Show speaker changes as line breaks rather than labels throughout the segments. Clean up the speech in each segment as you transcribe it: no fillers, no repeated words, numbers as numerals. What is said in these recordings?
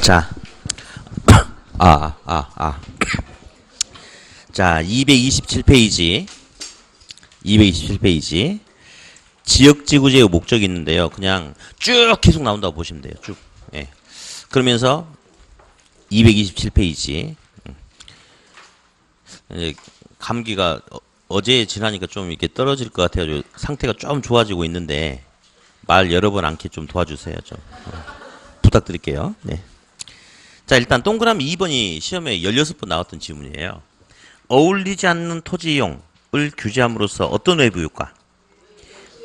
자, 자, 227페이지. 227페이지. 지역지구제의 목적이 있는데요. 그냥 쭉 계속 나온다고 보시면 돼요. 쭉. 예. 그러면서 227페이지. 감기가 어제 지나니까 좀 이렇게 떨어질 것 같아요. 상태가 좀 좋아지고 있는데 말 여러 번 않게 좀 도와주세요. 좀 부탁드릴게요. 네. 자, 일단 동그라미 2번이 시험에 16번 나왔던 지문이에요. 어울리지 않는 토지 이용을 규제함으로써 어떤 외부효과?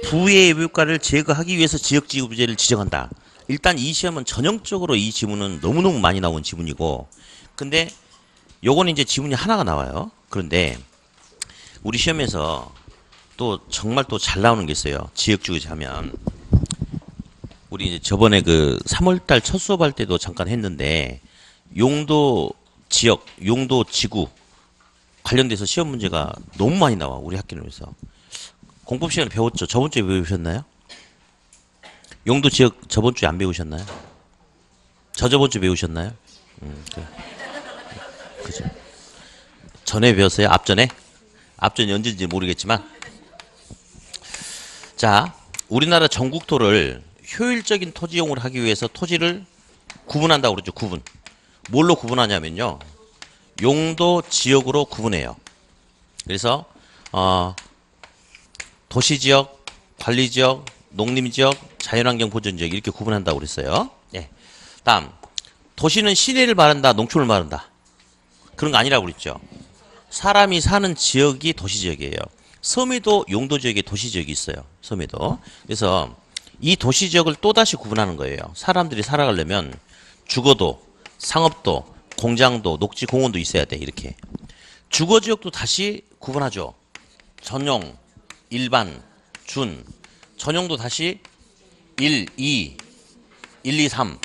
부의 외부효과를 제거하기 위해서 지역지구제를 지정한다. 일단 이 시험은 전형적으로 이 지문은 너무너무 많이 나온 지문이고, 근데 요거는 이제 지문이 하나가 나와요. 그런데 우리 시험에서 또 정말 또 잘 나오는 게 있어요. 지역지구제 하면. 우리 이제 저번에 그 3월달 첫 수업할 때도 잠깐 했는데, 용도 지역, 용도 지구 관련돼서 시험 문제가 너무 많이 나와. 우리 학교에서. 공법 시간에 배웠죠? 저번 주에 배우셨나요? 용도 지역 저번 주에 안 배우셨나요? 저번 주에 배우셨나요? 그죠. 전에 배웠어요? 앞전에? 앞전이 언제인지 모르겠지만. 자, 우리나라 전국토를 효율적인 토지 이용을 하기 위해서 토지를 구분한다고 그러죠. 구분. 뭘로 구분하냐면요. 용도 지역으로 구분해요. 그래서 도시지역, 관리지역, 농림지역, 자연환경 보전지역 이렇게 구분한다고 그랬어요. 예. 다음, 도시는 시내를 말한다, 농촌을 말한다. 그런 거 아니라고 그랬죠. 사람이 사는 지역이 도시지역이에요. 섬에도 용도지역에 도시지역이 있어요. 섬에도. 그래서 이 도시지역을 또다시 구분하는 거예요. 사람들이 살아가려면 주거도, 상업도, 공장도, 녹지, 공원도 있어야 돼. 이렇게. 주거지역도 다시 구분하죠. 전용, 일반, 준. 전용도 다시 1, 2, 1, 2, 3.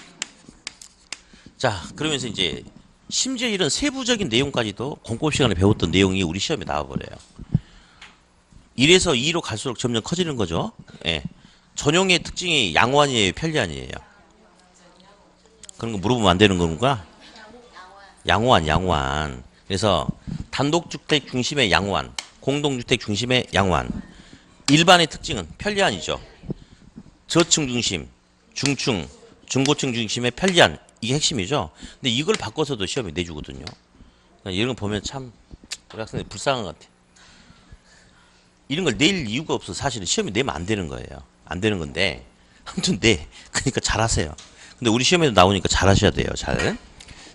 자, 그러면서 이제 심지어 이런 세부적인 내용까지도 공법 시간에 배웠던 내용이 우리 시험에 나와버려요. 1에서 2로 갈수록 점점 커지는 거죠. 예. 전용의 특징이 양호한이에요, 편리한이에요? 그런 거 물어보면 안 되는 건가? 양호한, 양호한. 그래서 단독주택 중심의 양호한, 공동주택 중심의 양호한. 일반의 특징은 편리한이죠. 저층 중심, 중층, 중고층 중심의 편리한. 이게 핵심이죠. 근데 이걸 바꿔서도 시험에 내주거든요. 이런 거 보면 참 우리 학생들 불쌍한 것 같아. 이런 걸 낼 이유가 없어. 사실은 시험에 내면 안 되는 거예요. 안 되는 건데 아무튼 내. 그러니까 잘하세요. 근데 우리 시험에도 나오니까 잘하셔야 돼요. 잘.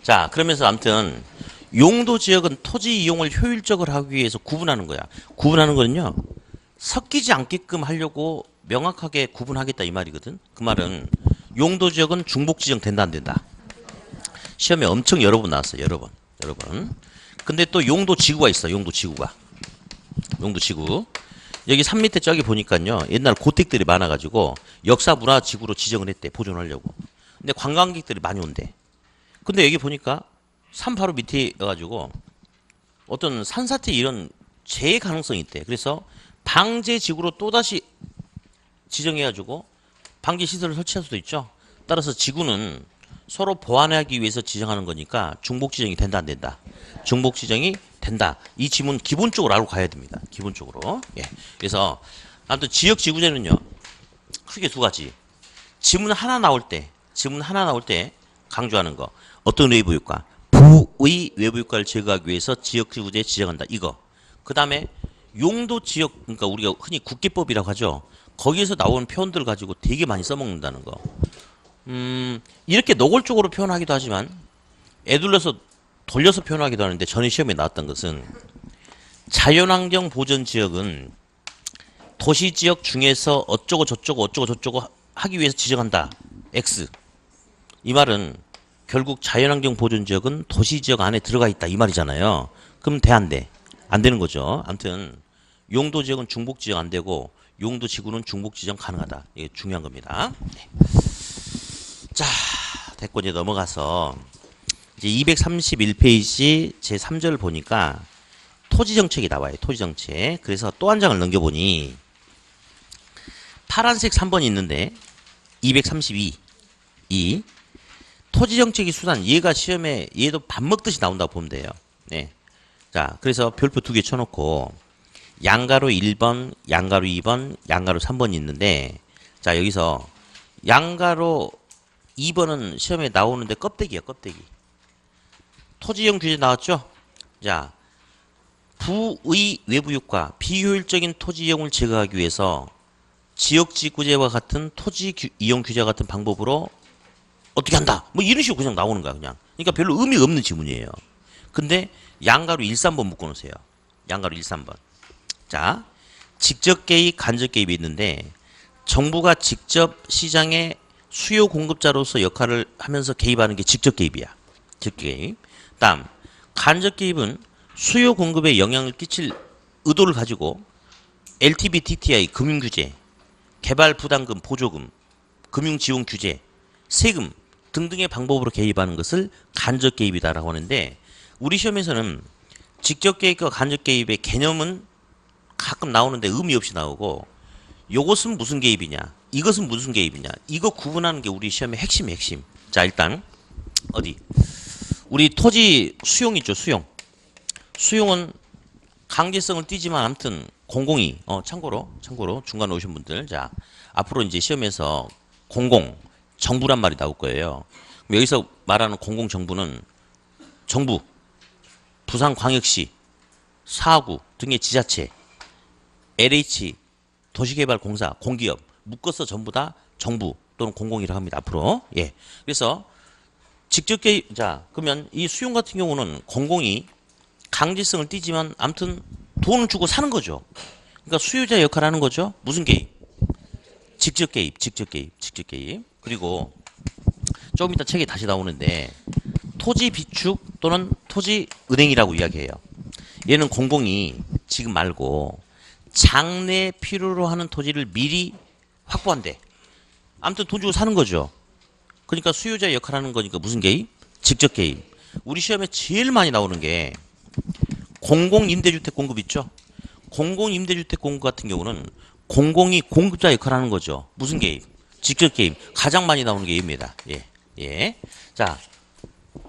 자, 그러면서 아무튼 용도 지역은 토지 이용을 효율적으로 하기 위해서 구분하는 거야. 구분하는 거는요. 섞이지 않게끔 하려고 명확하게 구분하겠다 이 말이거든. 그 말은 용도 지역은 중복 지정 된다 안 된다. 시험에 엄청 여러 번 나왔어요. 여러 번. 여러 번. 근데 또 용도 지구가 있어. 용도 지구가. 용도 지구. 여기 산 밑에 저기 보니까요. 옛날 고택들이 많아가지고 역사 문화 지구로 지정을 했대. 보존하려고. 근데 관광객들이 많이 온대. 근데 여기 보니까 산 바로 밑에 여가지고 어떤 산사태 이런 재해 가능성이 있대. 그래서 방제 지구로 또다시 지정해가지고 방제 시설을 설치할 수도 있죠. 따라서 지구는 서로 보완하기 위해서 지정하는 거니까 중복 지정이 된다 안 된다. 중복 지정이 된다. 이 지문 기본적으로 알고 가야 됩니다. 기본적으로. 예. 그래서 아무튼 지역 지구제는요. 크게 두 가지. 지문 하나 나올 때 강조하는 거. 어떤 외부 효과? 부의 외부 효과를 제거하기 위해서 지역 지구제 지정한다. 이거. 그다음에 용도 지역, 그러니까 우리가 흔히 국계법이라고 하죠. 거기에서 나오는 표현들을 가지고 되게 많이 써먹는다는 거. 이렇게 노골적으로 표현하기도 하지만 애둘러서 돌려서 표현하기도 하는데 전에 시험에 나왔던 것은 자연환경 보전지역은 도시지역 중에서 어쩌고 저쩌고 하기 위해서 지정한다. X. 이 말은 결국 자연환경 보전지역은 도시지역 안에 들어가 있다. 이 말이잖아요. 그럼 돼 안 돼? 안 되는 거죠. 아무튼 용도지역은 중복지정 안 되고 용도지구는 중복지정 가능하다. 이게 중요한 겁니다. 네. 자, 됐고 이제 넘어가서 이제 231페이지 제3절 보니까 토지정책이 나와요. 토지정책. 그래서 또 한 장을 넘겨보니 파란색 3번이 있는데 232. 토지 정책의 수단, 얘가 시험에 얘도 밥 먹듯이 나온다고 보면 돼요. 네. 자, 그래서 별표 2개 쳐놓고 양가로 1번, 양가로 2번, 양가로 3번이 있는데, 자, 여기서 양가로 2번은 시험에 나오는데 껍데기야, 껍데기. 토지형 규제 나왔죠? 자, 부의 외부 효과, 비효율적인 토지 이용을 제거하기 위해서 지역지구제와 같은 토지 이용 규제 같은 방법으로 어떻게 한다. 뭐 이런 식으로 그냥 나오는 거야, 그냥. 그러니까 별로 의미 없는 지문이에요. 근데 양가로 1, 3번 묶어놓으세요. 양가로 1, 3번. 자, 직접 개입, 간접 개입이 있는데 정부가 직접 시장의 수요 공급자로서 역할을 하면서 개입하는 게 직접 개입이야. 직접 개입. 다음, 간접 개입은 수요 공급에 영향을 끼칠 의도를 가지고 LTV, DTI, 금융규제, 개발 부담금, 보조금, 금융지원 규제, 세금 등등의 방법으로 개입하는 것을 간접 개입이다라고 하는데, 우리 시험에서는 직접 개입과 간접 개입의 개념은 가끔 나오는데 의미 없이 나오고, 요것은 무슨 개입이냐, 이것은 무슨 개입이냐, 이거 구분하는 게 우리 시험의 핵심이에요, 핵심. 자, 일단 어디 우리 토지 수용 있죠, 수용. 수용은 강제성을 띠지만 아무튼 공공이 참고로 중간에 오신 분들, 자, 앞으로 이제 시험에서 공공 정부란 말이 나올 거예요. 여기서 말하는 공공 정부는 정부, 부산광역시, 사구 등의 지자체, LH, 도시개발공사, 공기업 묶어서 전부 다 정부 또는 공공이라고 합니다. 앞으로. 예. 그래서 직접 개입. 자, 그러면 이 수용 같은 경우는 공공이 강제성을 띠지만 아무튼 돈을 주고 사는 거죠. 그러니까 수요자 역할을 하는 거죠. 무슨 개입? 직접 개입, 직접 개입, 직접 개입. 그리고 조금 이따 책에 다시 나오는데 토지 비축 또는 토지 은행이라고 이야기해요. 얘는 공공이 지금 말고 장래 필요로 하는 토지를 미리 확보한대. 아무튼 돈 주고 사는 거죠. 그러니까 수요자 역할을 하는 거니까 무슨 개입? 직접 개입. 우리 시험에 제일 많이 나오는 게 공공임대주택 공급 있죠? 공공임대주택 공급 같은 경우는 공공이 공급자 역할을 하는 거죠. 무슨 개입? 직접 개입. 가장 많이 나오는 게 얘입니다. 예. 예. 자,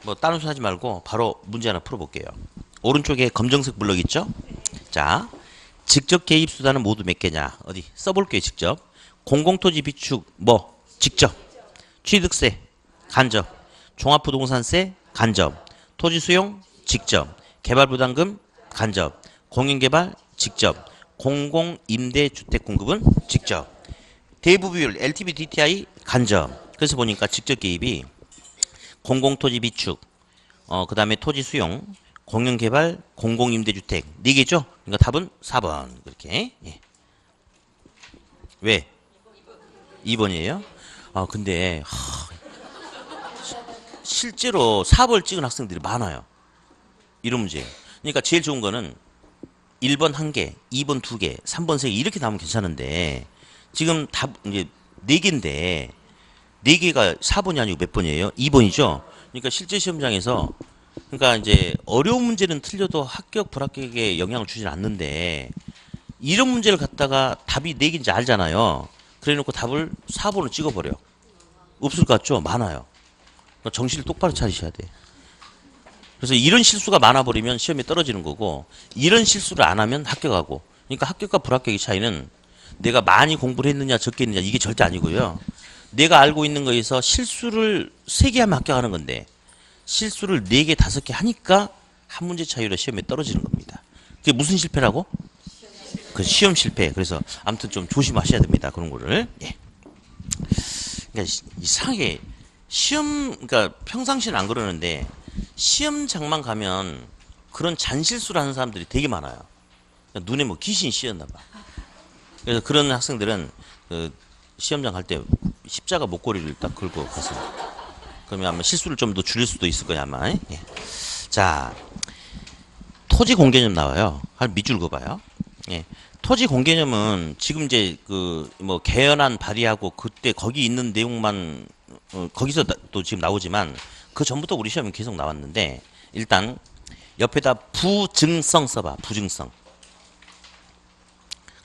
뭐 다른 소리 하지 말고 바로 문제 하나 풀어볼게요. 오른쪽에 검정색 블럭 있죠? 자, 직접 개입 수단은 모두 몇 개냐? 어디 써볼게요, 직접. 공공토지 비축, 뭐? 직접. 취득세, 간접. 종합부동산세, 간접. 토지 수용, 직접. 개발부담금, 간접. 공인개발, 직접. 공공임대주택 공급은 직접. 대부비율, LTV, DTI, 간접. 그래서 보니까 직접 개입이 공공토지 비축, 그 다음에 토지 수용, 공영개발, 공공임대주택 4개죠? 그러니까 답은 4번. 그렇게. 예. 왜? 2번이에요? 아, 근데 실제로 4번을 찍은 학생들이 많아요. 이런 문제. 그러니까 제일 좋은 거는 1번 1개, 2번 2개, 3번 3개 이렇게 나오면 괜찮은데 지금 답 이제 4개인데 4개가 4번이 아니고 몇 번이에요? 2번이죠? 그러니까 실제 시험장에서 그러니까 이제 어려운 문제는 틀려도 합격 불합격에 영향을 주진 않는데 이런 문제를 갖다가 답이 4개인지 알잖아요. 그래 놓고 답을 4번을 찍어버려. 없을 것 같죠? 많아요. 그러니까 정신을 똑바로 차리셔야 돼. 그래서 이런 실수가 많아버리면 시험에 떨어지는 거고 이런 실수를 안 하면 합격하고. 그러니까 합격과 불합격의 차이는 내가 많이 공부를 했느냐 적게 했느냐 이게 절대 아니고요. 내가 알고 있는 거에서 실수를 3개 하면 합격하는 건데 실수를 4개, 5개 하니까 한 문제 차이로 시험에 떨어지는 겁니다. 그게 무슨 실패라고? 그 시험 실패. 그래서 아무튼 좀 조심하셔야 됩니다. 그런 거를. 예. 그러니까 이상하게 시험, 그러니까 평상시는 안 그러는데 시험장만 가면 그런 잔실수를 하는 사람들이 되게 많아요. 눈에 뭐 귀신이 씌었나 봐. 그래서 그런 학생들은 그 시험장 갈 때 십자가 목걸이를 딱 걸고 갔습니다. 그러면 아마 실수를 좀 더 줄일 수도 있을 거야 아마. 예. 자, 토지 공개념 나와요. 한 밑줄 그어봐요. 예. 토지 공개념은 지금 이제 그 뭐 개헌안 발의하고 그때 거기 있는 내용만 거기서 또 지금 나오지만 그 전부터 우리 시험에 계속 나왔는데 일단 옆에다 부증성 써봐. 부증성.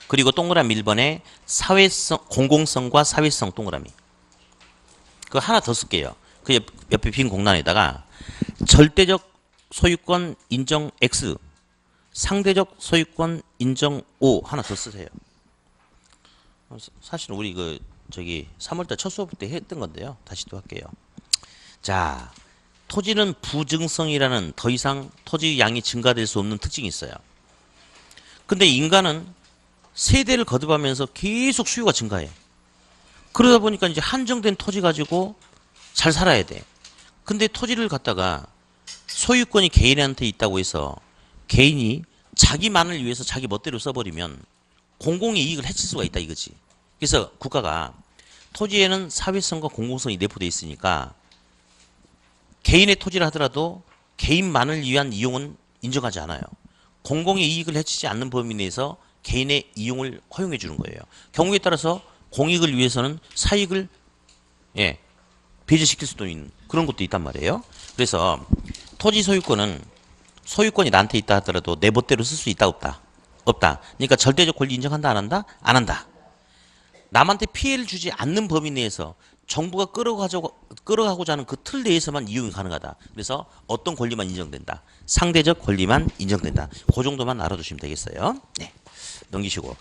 그리고 동그라미 1번에 사회성, 공공성과 사회성 동그라미. 그거 하나 더 쓸게요. 그 옆에 빈 공란에다가 절대적 소유권 인정 X, 상대적 소유권 인정 O 하나 더 쓰세요. 사실은 우리 그 저기 3월달 첫 수업 때 했던 건데요. 다시 또 할게요. 자, 토지는 부증성이라는 더 이상 토지 양이 증가될 수 없는 특징이 있어요. 근데 인간은 세대를 거듭하면서 계속 수요가 증가해. 그러다 보니까 이제 한정된 토지 가지고 잘 살아야 돼. 근데 토지를 갖다가 소유권이 개인한테 있다고 해서 개인이 자기만을 위해서 자기 멋대로 써버리면 공공의 이익을 해칠 수가 있다 이거지. 그래서 국가가 토지에는 사회성과 공공성이 내포되어 있으니까 개인의 토지를 하더라도 개인만을 위한 이용은 인정하지 않아요. 공공의 이익을 해치지 않는 범위 내에서 개인의 이용을 허용해 주는 거예요. 경우에 따라서 공익을 위해서는 사익을 배제시킬 수도 있는 그런 것도 있단 말이에요. 그래서 토지 소유권은 소유권이 나한테 있다 하더라도 내 멋대로 쓸 수 있다 없다? 없다. 그러니까 절대적 권리 인정한다 안 한다? 안 한다. 남한테 피해를 주지 않는 범위 내에서 정부가 끌어가고자 하는 그 틀 내에서만 이용이 가능하다. 그래서 어떤 권리만 인정된다. 상대적 권리만 인정된다. 그 정도만 알아두시면 되겠어요. 네. 넘기시고.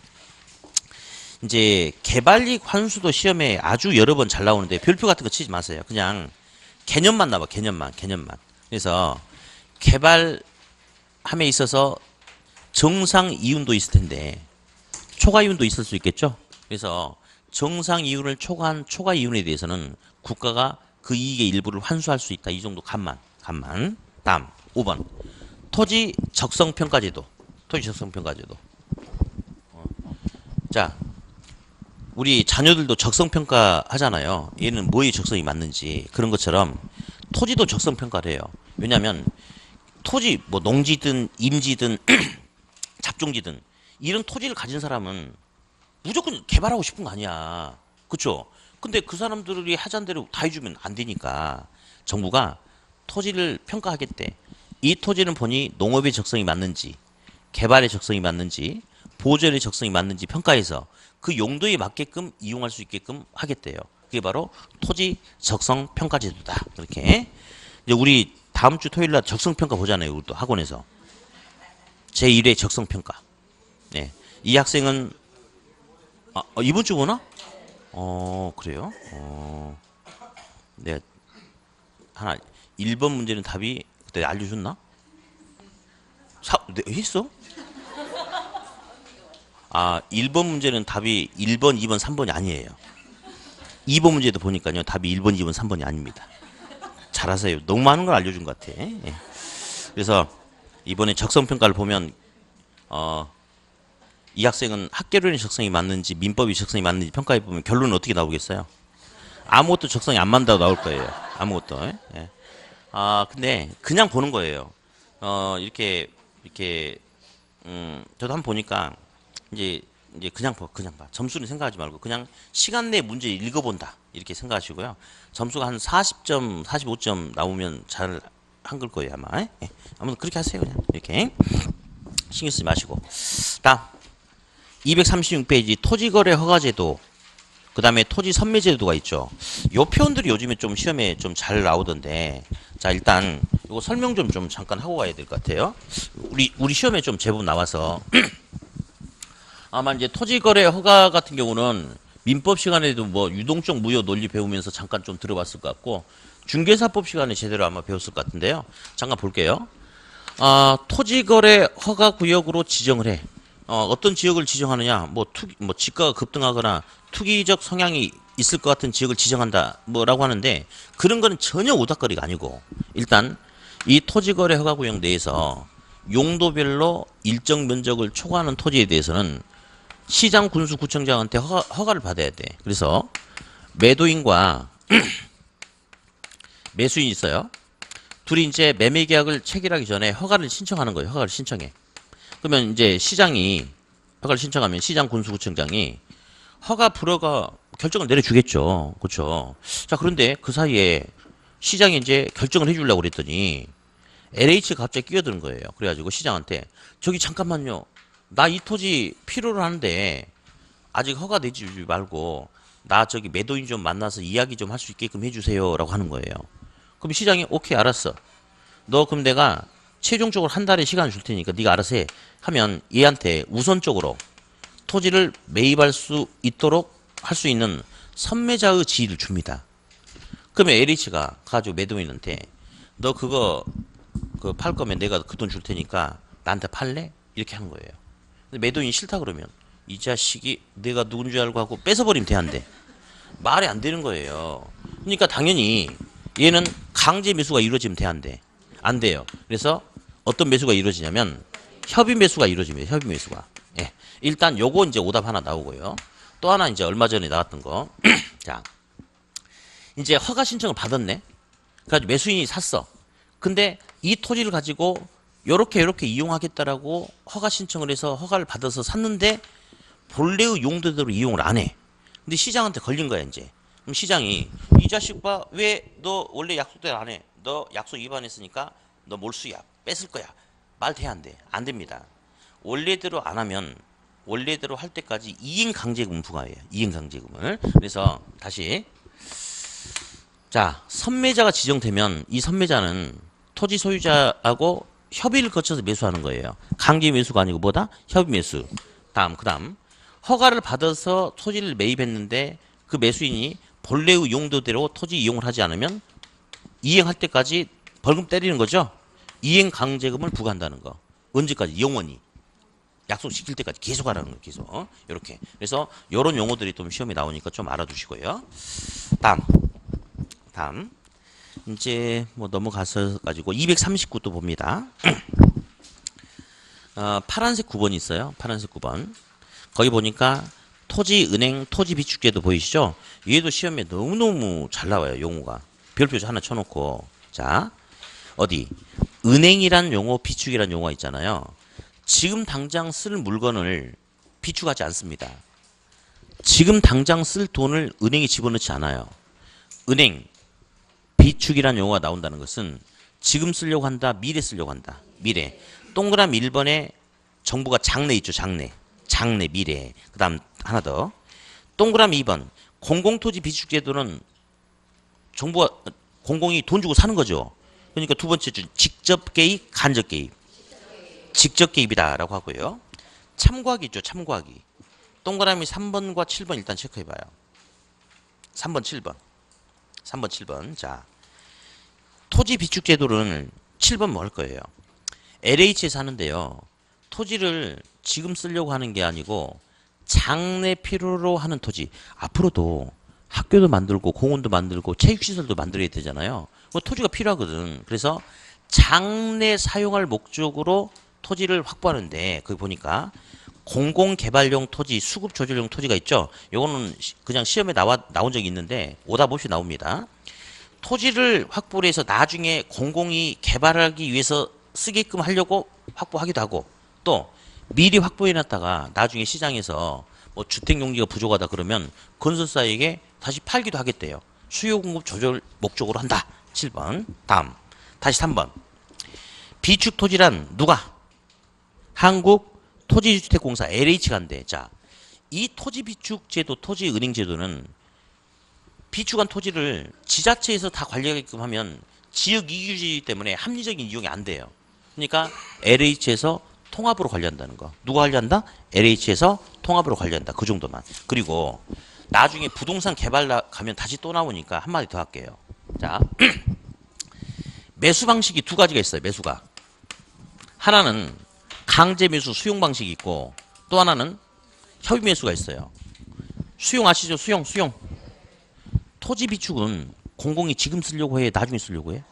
이제 개발이익 환수도 시험에 아주 여러 번 잘 나오는데 별표 같은 거 치지 마세요. 그냥 개념만 나와. 개념만. 그래서 개발함에 있어서 정상 이윤도 있을 텐데 초과 이윤도 있을 수 있겠죠. 그래서 정상 이윤을 초과한 초과 이윤에 대해서는 국가가 그 이익의 일부를 환수할 수 있다. 이 정도 감만. 다음 5번 토지 적성 평가제도. 자, 우리 자녀들도 적성 평가 하잖아요. 얘는 뭐에 적성이 맞는지. 그런 것처럼 토지도 적성 평가를 해요. 왜냐하면 토지 뭐 농지든 임지든 잡종지든 이런 토지를 가진 사람은 무조건 개발하고 싶은 거 아니야. 그쵸? 근데 그 사람들이 하자는 대로 다 해주면 안 되니까 정부가 토지를 평가하겠대. 이 토지는 보니 농업의 적성이 맞는지 개발의 적성이 맞는지 보존의 적성이 맞는지 평가해서 그 용도에 맞게끔 이용할 수 있게끔 하겠대요. 그게 바로 토지 적성 평가 제도다. 이렇게 이제 우리 다음 주 토요일 날 적성 평가 보잖아요. 우리도 학원에서 제1회 적성 평가. 네, 이 학생은 이번 주 보나? 그래요? 네, 하나 1번 문제는 답이 그때 알려줬나? 네, 했어? 1번 문제는 답이 1번, 2번, 3번이 아니에요. 2번 문제도 보니까요. 답이 1번, 2번, 3번이 아닙니다. 잘하세요. 너무 많은 걸 알려준 것 같아. 예. 그래서 이번에 적성평가를 보면 이 학생은 학계론의 적성이 맞는지 민법의 적성이 맞는지 평가해보면 결론은 어떻게 나오겠어요? 아무것도 적성이 안 맞는다고 나올 거예요. 아무것도. 예. 근데 그냥 보는 거예요. 이렇게 저도 한번 보니까 이제 그냥 봐. 점수는 생각하지 말고 그냥 시간 내 문제 읽어본다. 이렇게 생각하시고요. 점수가 한 40점, 45점 나오면 잘 한 걸 거예요, 아마. 예. 아무튼 그렇게 하세요, 그냥. 이렇게. 신경 쓰지 마시고. 다음. 236페이지 토지거래 허가제도. 그 다음에 토지 선매제도가 있죠. 요 표현들이 요즘에 좀 시험에 좀 잘 나오던데. 자, 일단 이거 설명 좀 잠깐 하고 가야 될 것 같아요. 우리 시험에 좀 제법 나와서. 아마 이제 토지거래 허가 같은 경우는 민법 시간에도 뭐 유동적 무효 논리 배우면서 잠깐 좀 들어봤을 것 같고 중개사법 시간에 제대로 아마 배웠을 것 같은데요. 잠깐 볼게요. 토지거래 허가 구역으로 지정을 해. 어떤 지역을 지정하느냐? 뭐 지가가 급등하거나 투기적 성향이 있을 것 같은 지역을 지정한다. 뭐라고 하는데 그런 거는 전혀 오닥거리가 아니고 일단 이 토지거래 허가 구역 내에서 용도별로 일정 면적을 초과하는 토지에 대해서는 시장 군수 구청장한테 허가를 받아야 돼. 그래서 매도인과 매수인이 있어요. 둘이 이제 매매 계약을 체결하기 전에 허가를 신청하는 거예요. 허가를 신청해. 그러면 이제 시장이 허가를 신청하면 시장 군수 구청장이 허가 불허가 결정을 내려주겠죠. 그렇죠. 자, 그런데 그 사이에 시장이 이제 결정을 해주려고 그랬더니 LH가 갑자기 끼어드는 거예요. 그래가지고 시장한테 저기 잠깐만요. 나 이 토지 필요로 하는데 아직 허가 내주지 말고 나 저기 매도인 좀 만나서 이야기 좀 할 수 있게끔 해주세요라고 하는 거예요. 그럼 시장이 오케이 알았어. 너 그럼 내가 최종적으로 한 달의 시간을 줄 테니까 네가 알아서 해. 하면 얘한테 우선적으로 토지를 매입할 수 있도록 할 수 있는 선매자의 지위를 줍니다. 그러면 LH가 가지고 매도인한테 너 그거 팔 거면 내가 그 돈 줄 테니까 나한테 팔래? 이렇게 한 거예요. 근데 매도인이 싫다 그러면 이 자식이 내가 누군 줄 알고 하고 뺏어버리면 돼안돼? 말이 안 되는 거예요. 그러니까 당연히 얘는 강제 매수가 이루어지면 돼안돼? 안 돼요. 그래서 어떤 매수가 이루어지냐면 협의 매수가 이루어집니다. 협의 매수가. 예. 일단 요거 이제 오답 하나 나오고요. 또 하나 이제 얼마 전에 나왔던 거. 자, 이제 허가 신청을 받았네. 그래가지고 매수인이 샀어. 근데 이 토지를 가지고 요렇게 이용하겠다라고 허가 신청을 해서 허가를 받아서 샀는데 본래의 용도대로 이용을 안 해. 근데 시장한테 걸린 거야 이제. 그럼 시장이 이 자식 봐, 왜 너 원래 약속대로 안 해? 너 약속 위반했으니까 너 몰수야, 뺏을 거야. 말 돼 안 돼? 안 됩니다. 원래대로 안 하면 원래대로 할 때까지 이행 강제금 부과해요. 이행 강제금을. 그래서 다시 자, 선매자가 지정되면 이 선매자는 토지 소유자하고 협의를 거쳐서 매수하는 거예요. 강제 매수가 아니고 뭐다? 협의 매수. 그다음 허가를 받아서 토지를 매입했는데 그 매수인이 본래의 용도대로 토지 이용을 하지 않으면 이행할 때까지 벌금 때리는 거죠. 이행 강제금을 부과한다는 거. 언제까지? 영원히. 약속 지킬 때까지 계속 하라는 거. 계속. 이렇게. 그래서 이런 용어들이 좀 시험에 나오니까 좀 알아두시고요. 다음. 이제 뭐 넘어가서 가지고 239도 봅니다. 파란색 9번이 있어요. 파란색 9번. 거기 보니까 토지, 은행, 토지 비축제도 보이시죠? 얘도 시험에 너무너무 잘 나와요. 용어가. 별표 하나 쳐놓고. 자, 어디? 은행이란 용어, 비축이란 용어가 있잖아요. 지금 당장 쓸 물건을 비축하지 않습니다. 지금 당장 쓸 돈을 은행에 집어넣지 않아요. 은행, 비축이란 용어가 나온다는 것은 지금 쓰려고 한다, 미래 쓰려고 한다. 미래. 동그라미 1번에 정부가 장래 있죠, 장래. 장래, 미래. 그 다음 하나 더. 동그라미 2번. 공공토지 비축제도는 정부가, 공공이 돈 주고 사는 거죠. 그러니까 두 번째 줄 직접 개입, 간접 개입. 직접 개입이다라고 하고요. 참고하기 있죠, 참고하기. 동그라미 3번과 7번 일단 체크해봐요. 3번, 7번. 3번, 7번. 자, 토지 비축 제도는 7번 뭐 할 거예요? LH에서 하는데요. 토지를 지금 쓰려고 하는 게 아니고 장래 필요로 하는 토지. 앞으로도 학교도 만들고 공원도 만들고 체육시설도 만들어야 되잖아요. 뭐 토지가 필요하거든. 그래서 장래 사용할 목적으로 토지를 확보하는데 거기 보니까 공공개발용 토지, 수급조절용 토지가 있죠. 요거는 그냥 시험에 나온 적이 있는데 오답 없이 나옵니다. 토지를 확보를 해서 나중에 공공이 개발하기 위해서 쓰게끔 하려고 확보하기도 하고 또 미리 확보해놨다가 나중에 시장에서 뭐 주택 용지가 부족하다 그러면 건설사에게 다시 팔기도 하겠대요. 수요 공급 조절 목적으로 한다. 7번. 다음. 다시 3번. 비축 토지란 누가? 한국토지주택공사 LH가 한대. 자, 이 토지 비축 제도, 토지 은행 제도는 비축한 토지를 지자체에서 다 관리하게끔 하면 지역 이규지 때문에 합리적인 이용이 안 돼요. 그러니까 LH에서 통합으로 관리한다는 거. 누가 관리한다? LH에서 통합으로 관리한다. 그 정도만. 그리고 나중에 부동산 개발 가면 다시 또 나오니까 한마디 더 할게요. 자, 매수 방식이 두 가지가 있어요. 매수가. 하나는 강제 매수 수용 방식이 있고 또 하나는 협의 매수가 있어요. 수용 아시죠? 수용. 토지 비축은 공공이 지금 쓰려고 해? 나중에 쓰려고 해?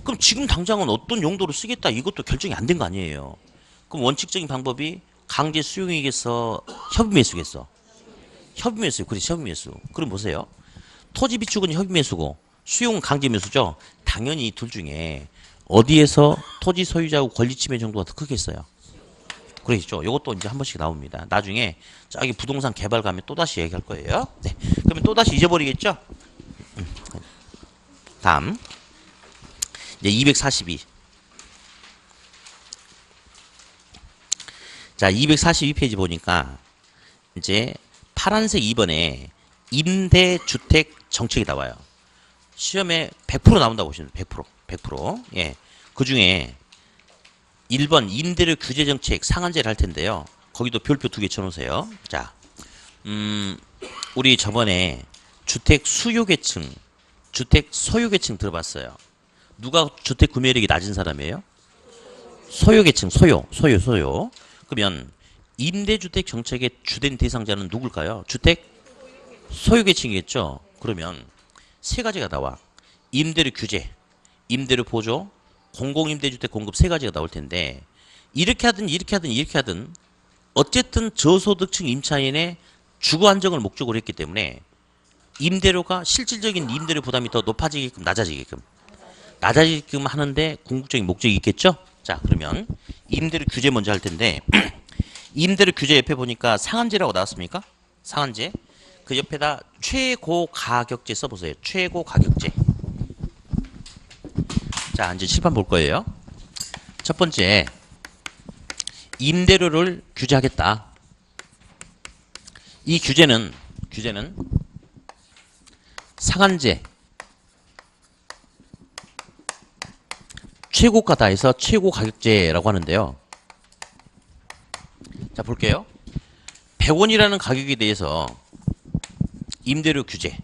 그럼 지금 당장은 어떤 용도로 쓰겠다 이것도 결정이 안 된 거 아니에요. 그럼 원칙적인 방법이 강제 수용이겠어? 협의 매수겠어? 협의 매수. 그래, 협의 매수. 그럼 보세요. 토지 비축은 협의 매수고 수용은 강제 매수죠. 당연히 둘 중에 어디에서 토지 소유자하고 권리 침해 정도가 더 크겠어요? 그러시죠. 이것도 이제 한 번씩 나옵니다. 나중에 저기 부동산 개발 가면 또다시 얘기할 거예요. 네. 그러면 또다시 잊어버리겠죠? 다음. 이제 242. 자, 242페이지 보니까 이제 파란색 2번에 임대주택 정책이 나와요. 시험에 100% 나온다고 보시면 100%. 100%. 예. 그 중에 1번 임대료 규제 정책 상한제를 할 텐데요. 거기도 별표 2개 쳐놓으세요. 자, 우리 저번에 주택 수요계층, 주택 소유계층 들어봤어요. 누가 주택 구매력이 낮은 사람이에요? 소유계층, 소요. 그러면 임대주택 정책의 주된 대상자는 누굴까요? 주택 소유계층이겠죠. 그러면 세 가지가 나와. 임대료 규제, 임대료 보조, 공공임대주택 공급 세 가지가 나올 텐데 이렇게 하든 어쨌든 저소득층 임차인의 주거 안정을 목적으로 했기 때문에 임대료가 실질적인 임대료 부담이 더 높아지게끔 낮아지게끔 하는데 궁극적인 목적이 있겠죠? 자, 그러면 임대료 규제 먼저 할 텐데 임대료 규제 옆에 보니까 상한제라고 나왔습니까? 상한제. 그 옆에다 최고 가격제 써보세요. 최고 가격제. 자, 이제 칠판 볼 거예요. 첫 번째, 임대료를 규제하겠다. 이 규제는 상한제, 최고가 다해서 최고 가격제라고 하는데요. 자, 볼게요. 100원이라는 가격에 대해서 임대료 규제.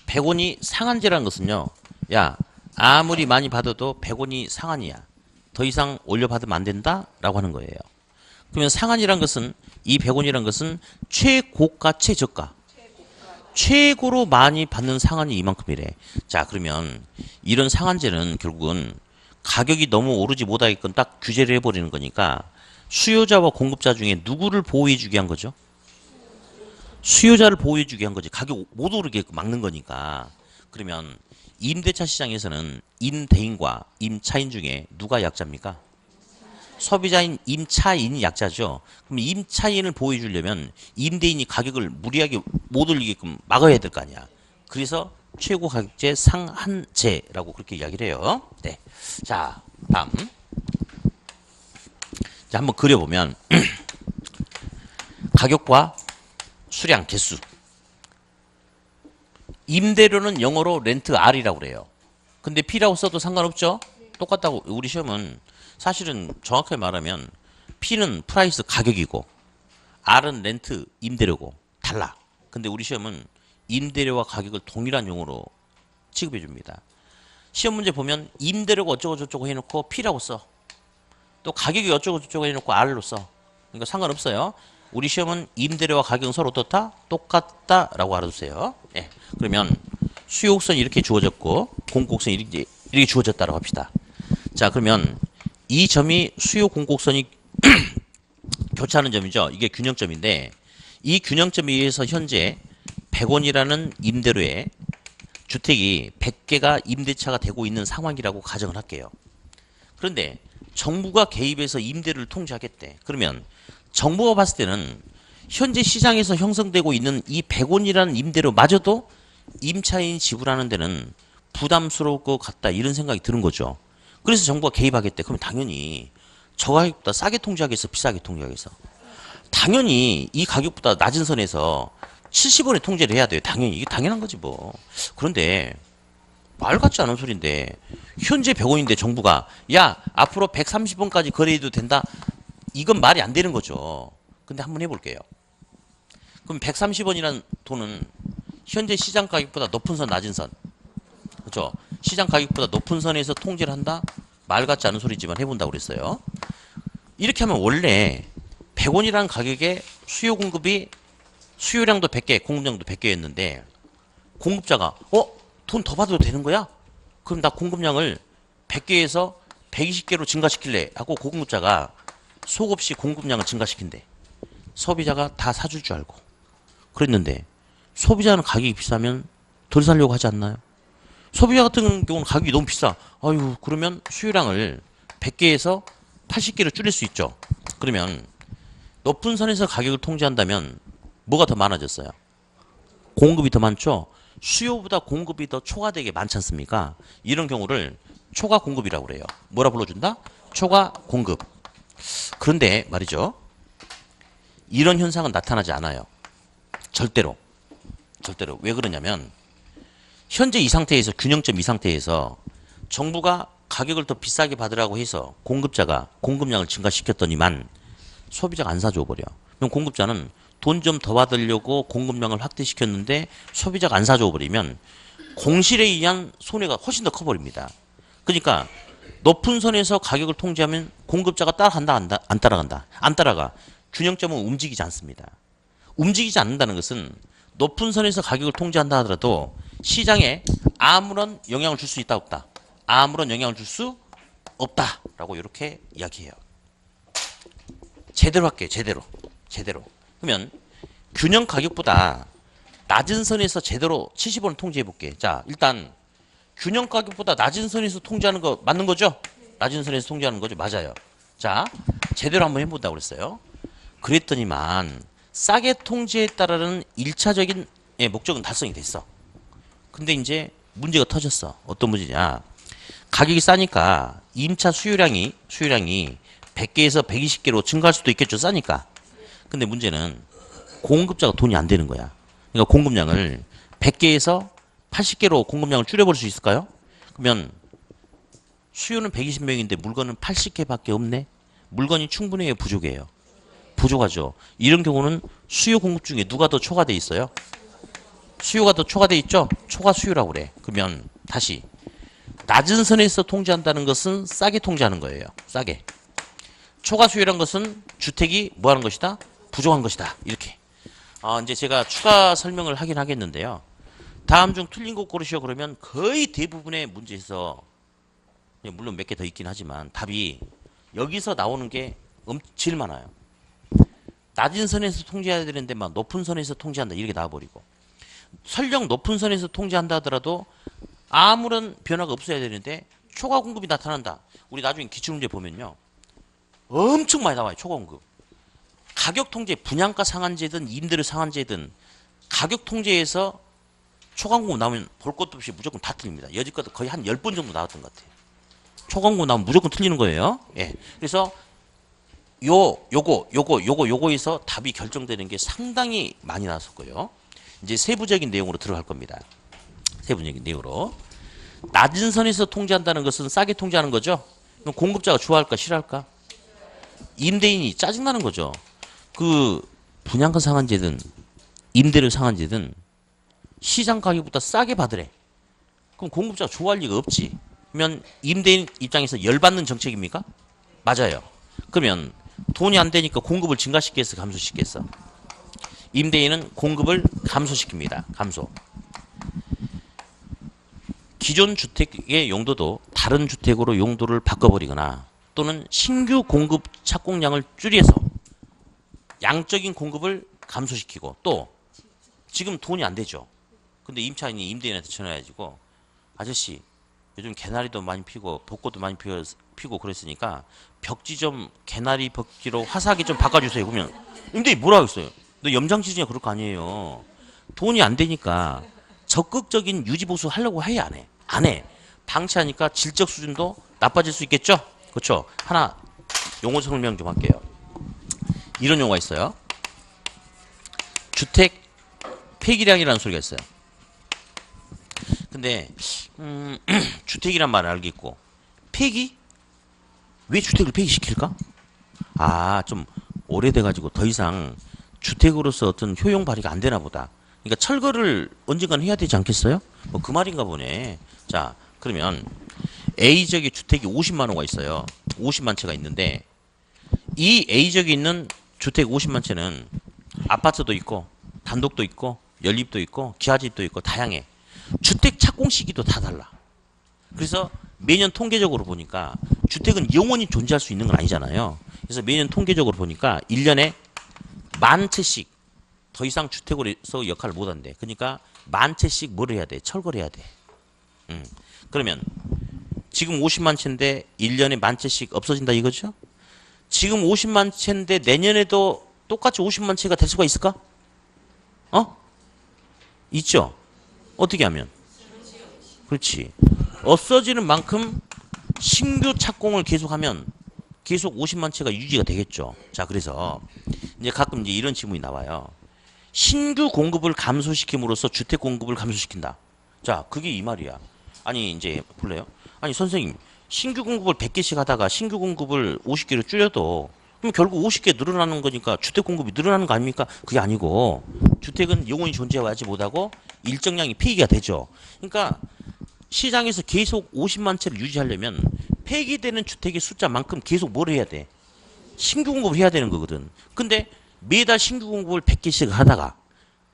100원이 상한제라는 것은요. 야, 아무리 많이 받아도 100원이 상한이야. 더 이상 올려받으면 안 된다? 라고 하는 거예요. 그러면 상한이란 것은 이 100원이란 것은 최고가, 최저가. 최고로 많이 받는 상한이 이만큼이래. 자, 그러면 이런 상한제는 결국은 가격이 너무 오르지 못하게끔 딱 규제를 해버리는 거니까 수요자와 공급자 중에 누구를 보호해주게 한 거죠? 수요자를 보호해주게 한 거지. 가격 못 오르게 막는 거니까. 그러면 임대차 시장에서는 임대인과 임차인 중에 누가 약자입니까? 소비자인 임차인이 약자죠. 그럼 임차인을 보호해 주려면 임대인이 가격을 무리하게 못 올리게끔 막아야 될 거 아니야. 그래서 최고 가격제 상한제라고 그렇게 이야기를 해요. 네. 자, 다음. 자, 한번 그려보면 가격과 수량, 개수. 임대료는 영어로 렌트 R이라고 그래요. 근데 P라고 써도 상관없죠? 똑같다고. 우리 시험은 사실은 정확하게 말하면 P는 프라이스 가격이고 R은 렌트 임대료고 달라. 근데 우리 시험은 임대료와 가격을 동일한 용어로 취급해 줍니다. 시험 문제 보면 임대료가 어쩌고 저쩌고 해놓고 P라고 써. 또 가격이 어쩌고 저쩌고 해놓고 R로 써. 그러니까 상관없어요. 우리 시험은 임대료와 가격은 서로 어떻다? 똑같다라고 알아두세요. 네. 그러면 수요곡선이 이렇게 주어졌고 공곡선이 이렇게 주어졌다고 합시다. 자, 그러면 이 점이 수요 공곡선이 교차하는 점이죠. 이게 균형점인데 이 균형점에 의해서 현재 100원이라는 임대료에 주택이 100개가 임대차가 되고 있는 상황이라고 가정을 할게요. 그런데 정부가 개입해서 임대료를 통제하겠대. 그러면 정부가 봤을 때는 현재 시장에서 형성되고 있는 이 100원이라는 임대료마저도 임차인 지불하는 데는 부담스러울 것 같다 이런 생각이 드는 거죠. 그래서 정부가 개입하겠대. 그럼 당연히 저 가격보다 싸게 통제하겠어, 비싸게 통제하겠어? 당연히 이 가격보다 낮은 선에서 70원에 통제를 해야 돼요. 당연히. 이게 당연한 거지 뭐. 그런데 말 같지 않은 소리인데 현재 100원인데 정부가 야, 앞으로 130원까지 거래해도 된다? 이건 말이 안 되는 거죠. 근데 한번 해볼게요. 그럼 130원이라는 돈은 현재 시장 가격보다 높은 선, 낮은 선. 그렇죠? 시장 가격보다 높은 선에서 통제를 한다? 말 같지 않은 소리지만 해본다고 그랬어요. 이렇게 하면 원래 100원이라는 가격에 수요 공급이 수요량도 100개, 공급량도 100개였는데 공급자가 돈 더 받아도 되는 거야? 그럼 나 공급량을 100개에서 120개로 증가시킬래? 하고 공급자가 속없이 공급량을 증가시킨대. 소비자가 다 사줄 줄 알고. 그랬는데 소비자는 가격이 비싸면 덜 살려고 하지 않나요? 소비자 같은 경우는 가격이 너무 비싸. 아유, 그러면 수요량을 100개에서 80개로 줄일 수 있죠. 그러면 높은 선에서 가격을 통제한다면 뭐가 더 많아졌어요? 공급이 더 많죠? 수요보다 공급이 더 초과되게 많지 않습니까? 이런 경우를 초과 공급이라고 그래요. 뭐라 불러준다? 초과 공급. 그런데 말이죠. 이런 현상은 나타나지 않아요. 절대로. 절대로. 왜 그러냐면 현재 이 상태에서 균형점 이 상태에서 정부가 가격을 더 비싸게 받으라고 해서 공급자가 공급량을 증가시켰더니만 소비자가 안 사줘 버려. 그럼 공급자는 돈 좀 더 받으려고 공급량을 확대시켰는데 소비자가 안 사줘 버리면 공실에 의한 손해가 훨씬 더 커버립니다. 그러니까 높은 선에서 가격을 통제하면 공급자가 따라간다, 안 따라간다? 안 따라가. 균형점은 움직이지 않습니다. 움직이지 않는다는 것은 높은 선에서 가격을 통제한다 하더라도 시장에 아무런 영향을 줄 수 있다 없다? 아무런 영향을 줄 수 없다라고 이렇게 이야기해요. 제대로 할게요. 제대로. 그러면 균형 가격보다 낮은 선에서 제대로 70원을 통제해 볼게. 자, 일단 균형 가격보다 낮은 선에서 통제하는 거 맞는 거죠? 낮은 선에서 통제하는 거죠? 맞아요. 자, 제대로 한번 해본다고 그랬어요. 그랬더니만 싸게 통제에 따르는 1차적인 목적은 달성이 됐어. 근데 이제 문제가 터졌어. 어떤 문제냐? 가격이 싸니까 임차 수요량이 100개에서 120개로 증가할 수도 있겠죠. 싸니까. 근데 문제는 공급자가 돈이 안 되는 거야. 그러니까 공급량을 100개에서 80개로 공급량을 줄여버릴 수 있을까요? 그러면 수요는 120명인데 물건은 80개밖에 없네. 물건이 충분해요, 부족해요? 부족하죠. 이런 경우는 수요 공급 중에 누가 더 초과돼 있어요? 수요가 더 초과돼 있죠? 초과 수요라고 그래. 그러면 다시 낮은 선에서 통제한다는 것은 싸게 통제하는 거예요. 싸게. 초과 수요란 것은 주택이 뭐 하는 것이다? 부족한 것이다. 이렇게. 이제 제가 추가 설명을 하긴 하겠는데요. 다음 중 틀린 거 고르시오 그러면 거의 대부분의 문제에서 물론 몇 개 더 있긴 하지만 답이 여기서 나오는 게 제일 많아요. 낮은 선에서 통제해야 되는데 막 높은 선에서 통제한다 이렇게 나와버리고 설령 높은 선에서 통제한다 하더라도 아무런 변화가 없어야 되는데 초과 공급이 나타난다. 우리 나중에 기출문제 보면요. 엄청 많이 나와요. 초과 공급. 가격 통제, 분양가 상한제든 임대료 상한제든 가격 통제에서 초과 공급 나오면 볼 것도 없이 무조건 다 틀립니다. 여지껏 거의 한 10번 정도 나왔던 것 같아요. 초과 공급 나오면 무조건 틀리는 거예요. 예. 그래서 요거에서 답이 결정되는 게 상당히 많이 나왔었고요. 이제 세부적인 내용으로 들어갈 겁니다. 세부적인 내용으로. 낮은 선에서 통제한다는 것은 싸게 통제하는 거죠. 그럼 공급자가 좋아할까 싫어할까? 임대인이 짜증나는 거죠. 그 분양가 상한제든 임대료 상한제든 시장 가격보다 싸게 받으래. 그럼 공급자가 좋아할 리가 없지. 그러면 임대인 입장에서 열받는 정책입니까? 맞아요. 그러면 돈이 안 되니까 공급을 증가시키겠어, 감소시키겠어? 임대인은 공급을 감소시킵니다. 감소. 기존 주택의 용도도 다른 주택으로 용도를 바꿔버리거나 또는 신규 공급 착공량을 줄여서 양적인 공급을 감소시키고 또 지금 돈이 안 되죠. 근데 임차인이 임대인한테 전화해가지고 아저씨 요즘 개나리도 많이 피고 벚꽃도 많이 피고 그랬으니까 벽지 좀 개나리 벽지로 화사하게 좀 바꿔주세요. 그러면 임대인이 뭐라 하겠어요? 너 염장시중에 그럴 거 아니에요. 돈이 안 되니까 적극적인 유지보수 하려고 해? 안 해? 안 해. 방치하니까 질적 수준도 나빠질 수 있겠죠? 그렇죠? 하나 용어 설명 좀 할게요. 이런 용어가 있어요. 주택 폐기량이라는 소리가 있어요. 근데 주택이란 말을 알겠고 폐기? 왜 주택을 폐기시킬까? 좀 오래돼가지고 더 이상 주택으로서 어떤 효용 발휘가 안 되나 보다. 그러니까 철거를 언젠간 해야 되지 않겠어요? 뭐 그 말인가 보네. 자, 그러면 A지역에 주택이 50만 호가 있어요. 50만 채가 있는데 이 A지역에 있는 주택 50만 채는 아파트도 있고 단독도 있고 연립도 있고 기아집도 있고 다양해. 주택 착공 시기도 다 달라. 그래서 매년 통계적으로 보니까 주택은 영원히 존재할 수 있는 건 아니잖아요. 그래서 매년 통계적으로 보니까 1년에 10,000채씩 더 이상 주택으로서 역할을 못한대. 그러니까 10,000채씩 뭐를 해야 돼? 철거를 해야 돼. 그러면 지금 50만 채인데 1년에 10,000채씩 없어진다 이거죠? 지금 50만 채인데 내년에도 똑같이 50만 채가 될 수가 있을까? 있죠? 어떻게 하면? 그렇지. 없어지는 만큼 신규 착공을 계속하면 계속 50만 채가 유지가 되겠죠. 자, 그래서 이제 가끔 이제 이런 질문이 나와요. 신규 공급을 감소시킴으로써 주택 공급을 감소시킨다. 자, 그게 이 말이야. 아니, 이제 볼래요? 아니, 선생님, 신규 공급을 100개씩 하다가 신규 공급을 50개로 줄여도 그럼 결국 50개 늘어나는 거니까 주택 공급이 늘어나는 거 아닙니까? 그게 아니고 주택은 영원히 존재하지 못하고 일정량이 폐기가 되죠. 그러니까 시장에서 계속 50만 채를 유지하려면 폐기되는 주택의 숫자만큼 계속 뭘 해야 돼? 신규 공급을 해야 되는 거거든. 근데 매달 신규 공급을 100개씩 하다가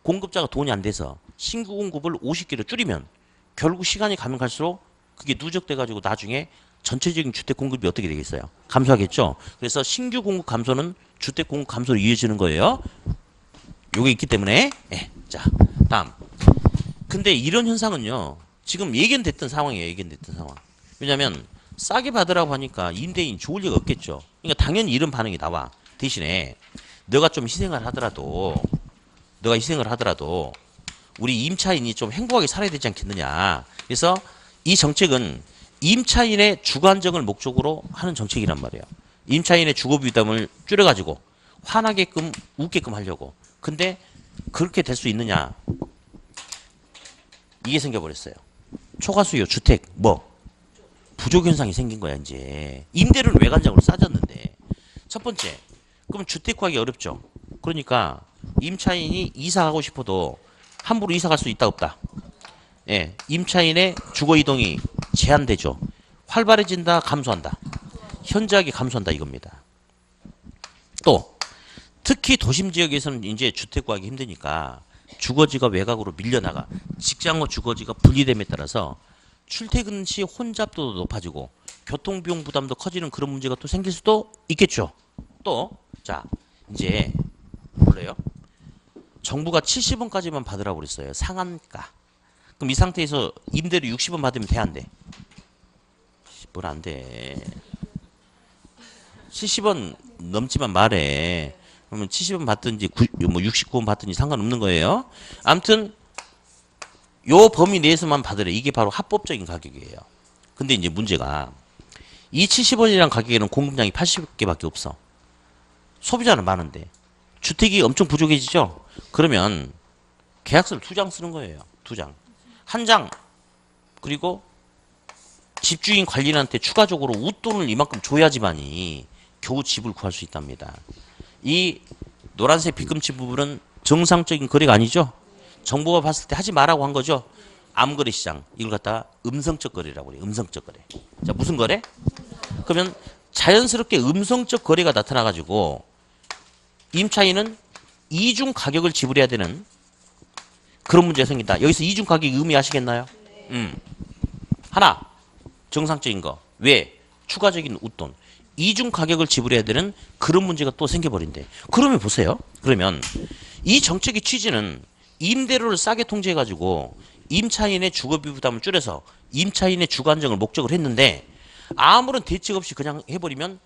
공급자가 돈이 안 돼서 신규 공급을 50개로 줄이면 결국 시간이 가면 갈수록 그게 누적돼 가지고 나중에 전체적인 주택 공급이 어떻게 되겠어요? 감소하겠죠. 그래서 신규 공급 감소는 주택 공급 감소로 이어지는 거예요. 요게 있기 때문에 자, 다음. 근데 이런 현상은요. 지금 예견됐던 상황이에요. 예견됐던 상황. 왜냐면 싸게 받으라고 하니까 임대인 좋을 리가 없겠죠. 그러니까 당연히 이런 반응이 나와. 대신에 너가 좀 희생을 하더라도 우리 임차인이 좀 행복하게 살아야 되지 않겠느냐. 그래서 이 정책은 임차인의 주거 안정을 목적으로 하는 정책이란 말이에요. 임차인의 주거 부담을 줄여가지고 화나게끔 웃게끔 하려고. 근데 그렇게 될 수 있느냐. 이게 생겨버렸어요. 초과수요 주택 부족 현상이 생긴 거야. 이제 임대료는 외관장으로 싸졌는데 첫 번째, 그럼 주택 구하기 어렵죠. 그러니까 임차인이 이사 가고 싶어도 함부로 이사 갈 수 있다 없다. 예, 임차인의 주거 이동이 제한되죠. 활발해진다 감소한다. 현저하게 감소한다 이겁니다. 또 특히 도심 지역에서는 이제 주택 구하기 힘드니까 주거지가 외곽으로 밀려나가 직장과 주거지가 분리됨에 따라서 출퇴근 시 혼잡도도 높아지고 교통비용 부담도 커지는 그런 문제가 또 생길 수도 있겠죠. 또 자 이제 볼래요? 정부가 70원까지만 받으라고 그랬어요. 상한가. 그럼 이 상태에서 임대료 60원 받으면 돼 안 돼? 뭘 안 돼. 70원 넘지만 말해. 그러면 70원 받든지 69원 받든지 상관없는 거예요. 아무튼 요 범위 내에서만 받으래. 이게 바로 합법적인 가격이에요. 근데 이제 문제가 이 70원이라는 가격에는 공급량이 80개밖에 없어. 소비자는 많은데 주택이 엄청 부족해지죠. 그러면 계약서를 2장 쓰는 거예요. 2장. 1장 그리고 집주인 관리인한테 추가적으로 웃돈을 이만큼 줘야지만이 겨우 집을 구할 수 있답니다. 이 노란색 빗금치 부분은 정상적인 거래가 아니죠. 정부가 봤을 때 하지 말라고 한 거죠. 암거래 시장. 이걸 갖다가 음성적 거래라고 그래요. 음성적 거래. 자, 무슨 거래? 그러면 자연스럽게 음성적 거래가 나타나가지고 임차인은 이중 가격을 지불해야 되는 그런 문제가 생긴다. 여기서 이중 가격이 의미하시겠나요? 하나, 정상적인 거. 왜? 추가적인 웃돈. 이중 가격을 지불해야 되는 그런 문제가 또 생겨버린대. 그러면 보세요. 그러면 이 정책의 취지는 임대료를 싸게 통제해가지고 임차인의 주거비 부담을 줄여서 임차인의 주거 안정을 목적으로 했는데 아무런 대책 없이 그냥 해버리면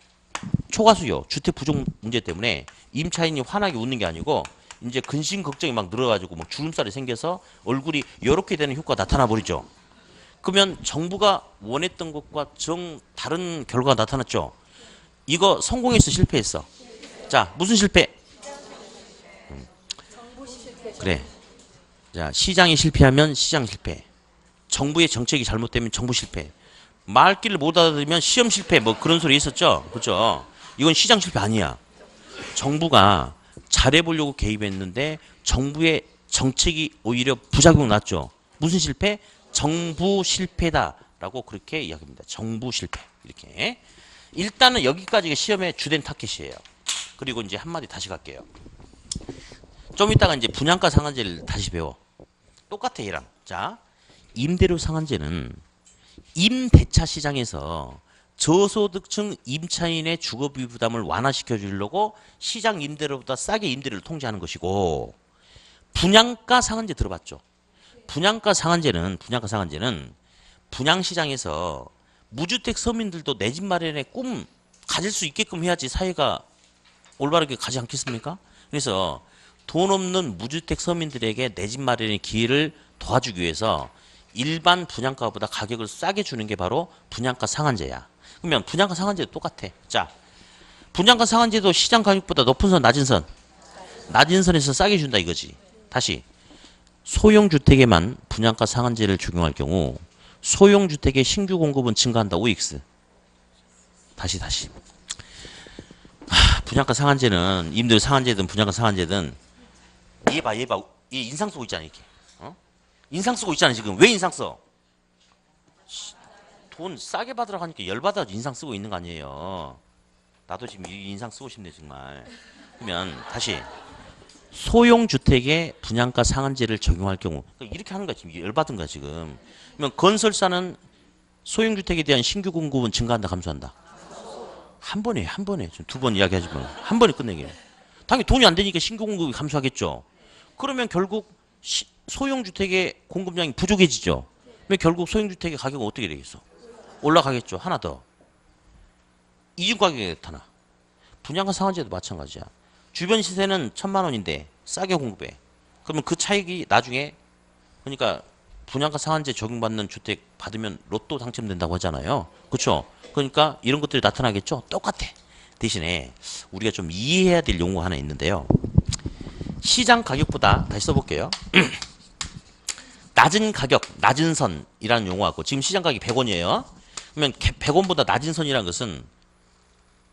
초과수요, 주택 부족 문제 때문에 임차인이 환하게 웃는 게 아니고 이제 근심 걱정이 막 늘어가지고 뭐 주름살이 생겨서 얼굴이 이렇게 되는 효과가 나타나 버리죠. 그러면 정부가 원했던 것과 다른 결과가 나타났죠. 이거 성공했어, 실패했어? 자, 무슨 실패? 그래. 자, 시장이 실패하면 시장 실패. 정부의 정책이 잘못되면 정부 실패. 말귀를 못 알아들으면 시험 실패. 뭐 그런 소리 있었죠. 그렇죠? 이건 시장 실패 아니야. 정부가 잘해보려고 개입했는데 정부의 정책이 오히려 부작용 났죠. 무슨 실패? 정부 실패다라고 그렇게 이야기합니다. 정부 실패. 이렇게. 일단은 여기까지가 시험의 주된 타켓이에요. 그리고 이제 한마디 다시 갈게요. 좀 이따가 이제 분양가 상한제를 다시 배워. 똑같아 얘랑. 자, 임대료 상한제는 임대차 시장에서 저소득층 임차인의 주거비 부담을 완화시켜 주려고 시장 임대료보다 싸게 임대료를 통제하는 것이고, 분양가 상한제 들어봤죠? 분양가 상한제는 분양시장에서 무주택 서민들도 내 집 마련의 꿈 가질 수 있게끔 해야지 사회가 올바르게 가지 않겠습니까? 그래서 돈 없는 무주택 서민들에게 내 집 마련의 기회를 도와주기 위해서 일반 분양가보다 가격을 싸게 주는 게 바로 분양가 상한제야. 그러면 분양가 상한제도 똑같아. 자, 분양가 상한제도 시장 가격보다 높은 선, 낮은 선? 낮은 선에서 싸게 준다 이거지. 다시 소형 주택에만 분양가 상한제를 적용할 경우 소형 주택의 신규 공급은 증가한다. OX. 다시. 분양가 상한제는 임대료 상한제든 분양가 상한제든 얘 봐. 얘 인상 쓰고 있잖아 이렇게. 어? 인상 쓰고 있잖아 지금. 왜 인상 써? 돈 싸게 받으라고 하니까 열받아 인상 쓰고 있는 거 아니에요. 나도 지금 인상 쓰고 싶네 정말. 그러면 다시 소형 주택에 분양가 상한제를 적용할 경우 그러니까 이렇게 하는 거야 지금. 열받은 거야 지금. 그러면 건설사는 소형 주택에 대한 신규 공급은 증가한다 감소한다? 한 번에 지금 두 번 이야기하지 마. 한 번에 끝내게. 당연히 돈이 안 되니까 신규 공급이 감소하겠죠. 그러면 결국 소형 주택의 공급량이 부족해지죠. 그러면 결국 소형 주택의 가격은 어떻게 되겠어? 올라가겠죠. 하나 더. 이중 가격이 나타나. 분양가 상한제도 마찬가지야. 주변 시세는 1,000만 원인데 싸게 공급해. 그러면 그 차익이 나중에 그러니까 분양가 상한제 적용받는 주택 받으면 로또 당첨된다고 하잖아요. 그렇죠? 그러니까 이런 것들이 나타나겠죠. 똑같아. 대신에 우리가 좀 이해해야 될 용어가 하나 있는데요. 시장 가격보다 다시 써볼게요. 낮은 가격, 낮은 선이라는 용어하고 지금 시장 가격이 100원이에요. 그러면 100원보다 낮은 선이라는 것은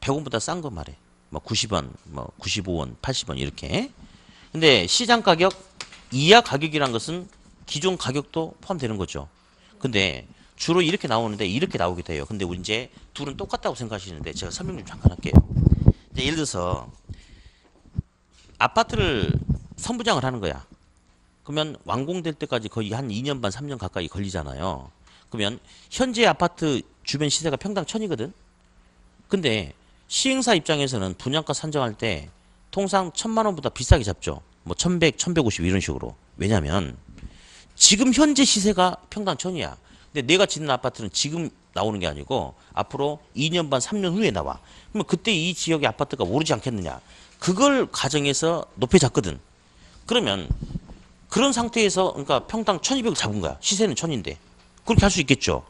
100원보다 싼 거 말해. 뭐 90원, 뭐 95원, 80원 이렇게. 근데 시장 가격 이하 가격이란 것은 기존 가격도 포함되는 거죠. 근데 주로 이렇게 나오는데 이렇게 나오게 돼요. 근데 우리 이제 둘은 똑같다고 생각하시는데 제가 설명 좀 잠깐 할게요. 이제 예를 들어서 아파트를 선부장을 하는 거야. 그러면 완공될 때까지 거의 한 2년 반, 3년 가까이 걸리잖아요. 그러면 현재 아파트 주변 시세가 평당 1,000이거든. 근데 시행사 입장에서는 분양가 산정할 때 통상 1,000만 원보다 비싸게 잡죠. 뭐 1,100, 1,150 이런 식으로. 왜냐면 지금 현재 시세가 평당 1,000이야. 근데 내가 짓는 아파트는 지금 나오는 게 아니고 앞으로 2년 반, 3년 후에 나와. 그러면 그때 이 지역의 아파트가 오르지 않겠느냐. 그걸 가정해서 높여 잡거든. 그러면 그런 상태에서 그러니까 평당 1,200을 잡은 거야. 시세는 1,000인데. 그렇게 할 수 있겠죠.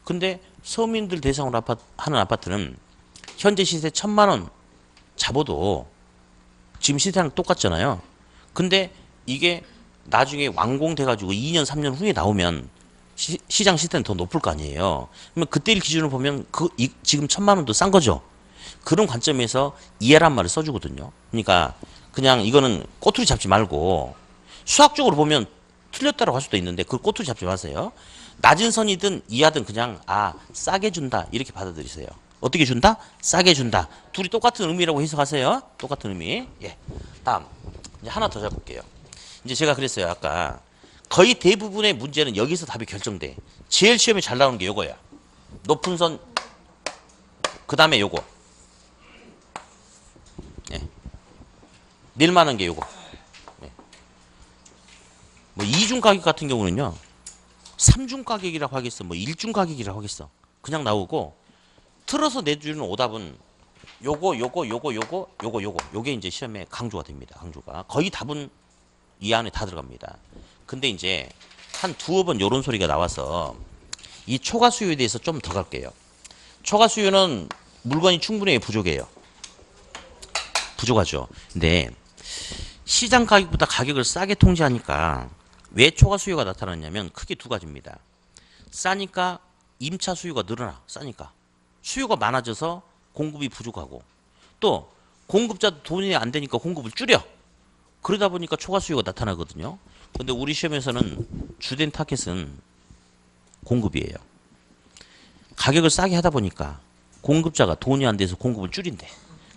근데 서민들 대상으로 하는 아파트는 현재 시세 1,000만 원 잡아도 지금 시세랑 똑같잖아요. 근데 이게 나중에 완공돼가지고 2년, 3년 후에 나오면 시장 시세는 더 높을 거 아니에요. 그러면 그때를 기준으로 보면 지금 1,000만 원도 싼 거죠. 그런 관점에서 이해란 말을 써주거든요. 그러니까 그냥 이거는 꼬투리 잡지 말고 수학적으로 보면 틀렸다고 할 수도 있는데 그걸 꼬투리 잡지 마세요. 낮은 선이든 이하든 그냥 싸게 준다 이렇게 받아들이세요. 어떻게 준다? 싸게 준다. 둘이 똑같은 의미라고 해석하세요. 똑같은 의미. 예. 다음 이제 하나 더 잡을게요. 이제 제가 그랬어요. 아까 거의 대부분의 문제는 여기서 답이 결정돼. 제일 시험에 잘 나오는 게 요거야. 높은 선, 그 다음에 요거. 예. 낼만한 게 요거. 예. 뭐 이중 가격 같은 경우는요. 3중 가격이라고 하겠어. 뭐 1중 가격이라고 하겠어. 그냥 나오고 틀어서 내주는 오답은 요거. 요게 이제 시험에 강조가 됩니다. 강조가. 거의 답은 이 안에 다 들어갑니다. 근데 이제 한 두어 번 요런 소리가 나와서 이 초과 수요에 대해서 좀 더 갈게요. 초과 수요는 물건이 충분히 부족해요. 부족하죠. 근데 시장 가격보다 가격을 싸게 통제하니까 왜 초과 수요가 나타났냐면 크게 두 가지입니다. 싸니까 임차 수요가 늘어나. 싸니까. 수요가 많아져서 공급이 부족하고 또 공급자도 돈이 안 되니까 공급을 줄여. 그러다 보니까 초과 수요가 나타나거든요. 근데 우리 시험에서는 주된 타겟은 공급이에요. 가격을 싸게 하다 보니까 공급자가 돈이 안 돼서 공급을 줄인대.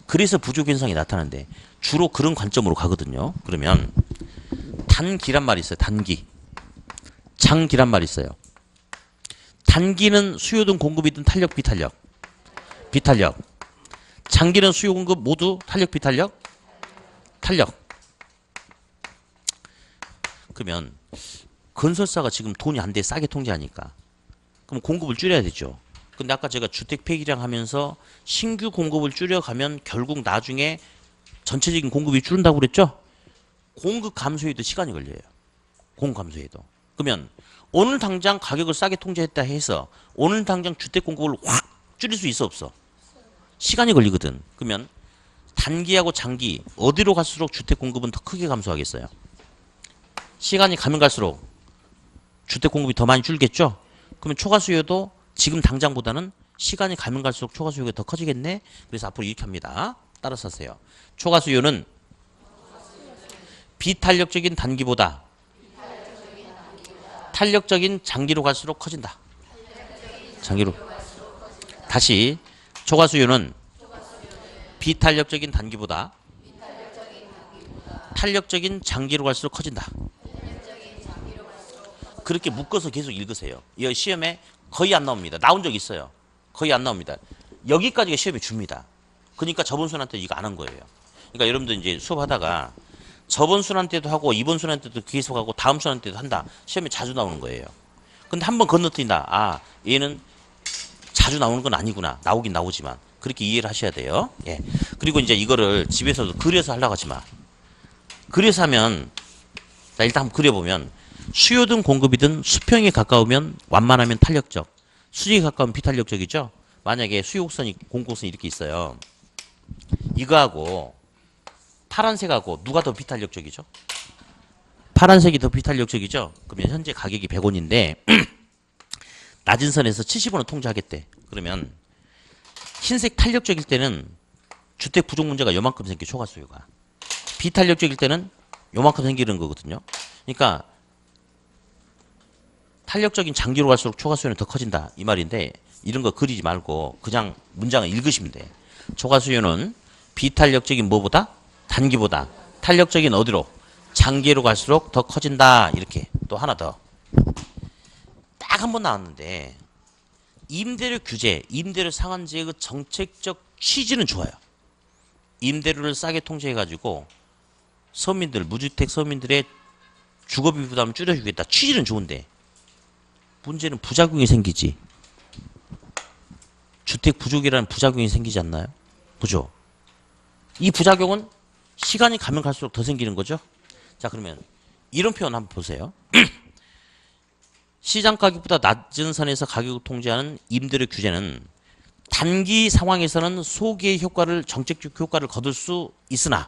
그래서 부족 현상이 나타나는데 주로 그런 관점으로 가거든요. 그러면 단기란 말이 있어요. 단기. 장기란 말이 있어요. 단기는 수요든 공급이든 탄력 비탄력. 비탄력. 장기는 수요 공급 모두 탄력 비탄력. 탄력. 그러면 건설사가 지금 돈이 안 돼 싸게 통제하니까 그럼 공급을 줄여야 되죠. 근데 아까 제가 주택 폐기량 하면서 신규 공급을 줄여가면 결국 나중에 전체적인 공급이 줄는다고 그랬죠? 공급 감소에도 시간이 걸려요. 공급 감소에도. 그러면 오늘 당장 가격을 싸게 통제했다 해서 오늘 당장 주택 공급을 확 줄일 수 있어 없어? 시간이 걸리거든. 그러면 단기하고 장기 어디로 갈수록 주택 공급은 더 크게 감소하겠어요? 시간이 가면 갈수록 주택 공급이 더 많이 줄겠죠? 그러면 초과 수요도 지금 당장보다는 시간이 가면 갈수록 초과 수요가 더 커지겠네? 그래서 앞으로 이렇게 합니다. 따라서 하세요. 초과 수요는 비탄력적인 단기보다 탄력적인 장기로 갈수록 커진다. 장기로. 다시 초과 수요는 비탄력적인 단기보다 탄력적인 장기로 갈수록 커진다. 그렇게 묶어서 계속 읽으세요. 이 시험에 거의 안 나옵니다. 나온 적 있어요. 거의 안 나옵니다. 여기까지가 시험에 줍니다. 그러니까 저번 순환 때 이거 안 한 거예요. 그러니까 여러분들 이제 수업하다가 저번 순환 때도 하고 이번 순환 때도 계속하고 다음 순환 때도 한다. 시험에 자주 나오는 거예요. 근데 한번 건너뛴다. 아, 얘는 자주 나오는 건 아니구나. 나오긴 나오지만 그렇게 이해를 하셔야 돼요. 예. 그리고 이제 이거를 집에서도 그려서 하려고 하지 마. 그려서 하면 자, 일단 한번 그려보면 수요든 공급이든 수평에 가까우면 완만하면 탄력적, 수직에 가까우면 비탄력적이죠. 만약에 수요곡선이 공곡선이 이렇게 있어요. 이거하고 파란색하고 누가 더 비탄력적이죠? 파란색이 더 비탄력적이죠? 그러면 현재 가격이 100원인데 낮은 선에서 70원을 통제하겠대. 그러면 흰색 탄력적일 때는 주택 부족 문제가 요만큼 생겨, 초과 수요가. 비탄력적일 때는 요만큼 생기는 거거든요. 그러니까 탄력적인 장기로 갈수록 초과 수요는 더 커진다 이 말인데 이런 거 그리지 말고 그냥 문장을 읽으시면 돼. 초과 수요는 비탄력적인 뭐보다? 단기보다 탄력적인 어디로? 장기로 갈수록 더 커진다. 이렇게. 또 하나 더. 딱 한 번 나왔는데 임대료 규제, 임대료 상한제의 그 정책적 취지는 좋아요. 임대료를 싸게 통제해가지고 서민들, 무주택 서민들의 주거비 부담을 줄여주겠다. 취지는 좋은데 문제는 부작용이 생기지. 주택 부족이라는 부작용이 생기지 않나요? 그죠? 이 부작용은 시간이 가면 갈수록 더 생기는 거죠. 자, 그러면 이런 표현 한번 보세요. 시장 가격보다 낮은 선에서 가격을 통제하는 임대료 규제는 단기 상황에서는 소기의 효과를 정책적 효과를 거둘 수 있으나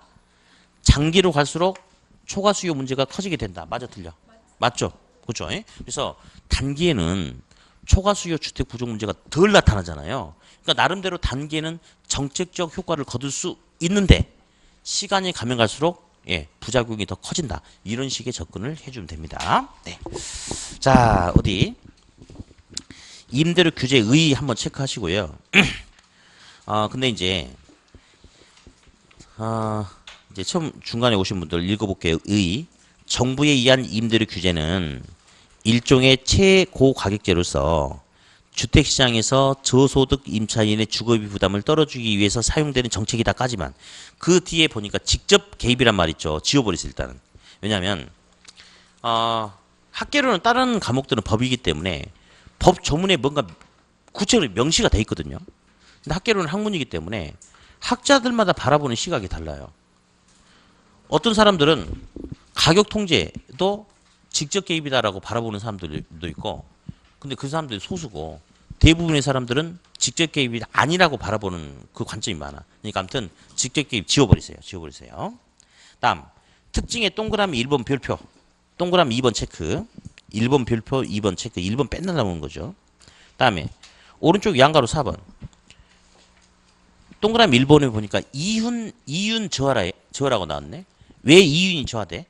장기로 갈수록 초과 수요 문제가 커지게 된다. 맞아, 틀려? 맞죠? 그렇죠? 그래서 단기에는 초과 수요 주택 부족 문제가 덜 나타나잖아요. 그러니까 나름대로 단기에는 정책적 효과를 거둘 수 있는데 시간이 가면 갈수록 부작용이 더 커진다. 이런 식의 접근을 해주면 됩니다. 네. 자, 어디 임대료 규제 의 한번 체크하시고요. 근데 이제 처음 중간에 오신 분들 읽어볼게요. 의 정부에 의한 임대료 규제는 일종의 최고 가격제로서 주택시장에서 저소득 임차인의 주거비 부담을 떨어주기 위해서 사용되는 정책이다까지만 그 뒤에 보니까 직접 개입이란 말 있죠. 지워버리세요 일단은. 왜냐하면 학계로는 다른 과목들은 법이기 때문에 법 조문에 뭔가 구체적으로 명시가 돼 있거든요. 근데 학계로는 학문이기 때문에 학자들마다 바라보는 시각이 달라요. 어떤 사람들은 가격 통제도 직접 개입이다라고 바라보는 사람들도 있고, 근데 그 사람들이 소수고 대부분의 사람들은 직접 개입이 아니라고 바라보는 그 관점이 많아. 그러니까 아무튼 직접 개입 지워버리세요. 지워버리세요. 다음 특징의 동그라미 1번 별표, 동그라미 2번 체크, 1번 별표 2번 체크, 1번 뺀다는 거죠. 다음에 오른쪽 양가로 4번 동그라미 1번에 보니까 이윤 저하라고 나왔네. 왜 이윤이 저하돼?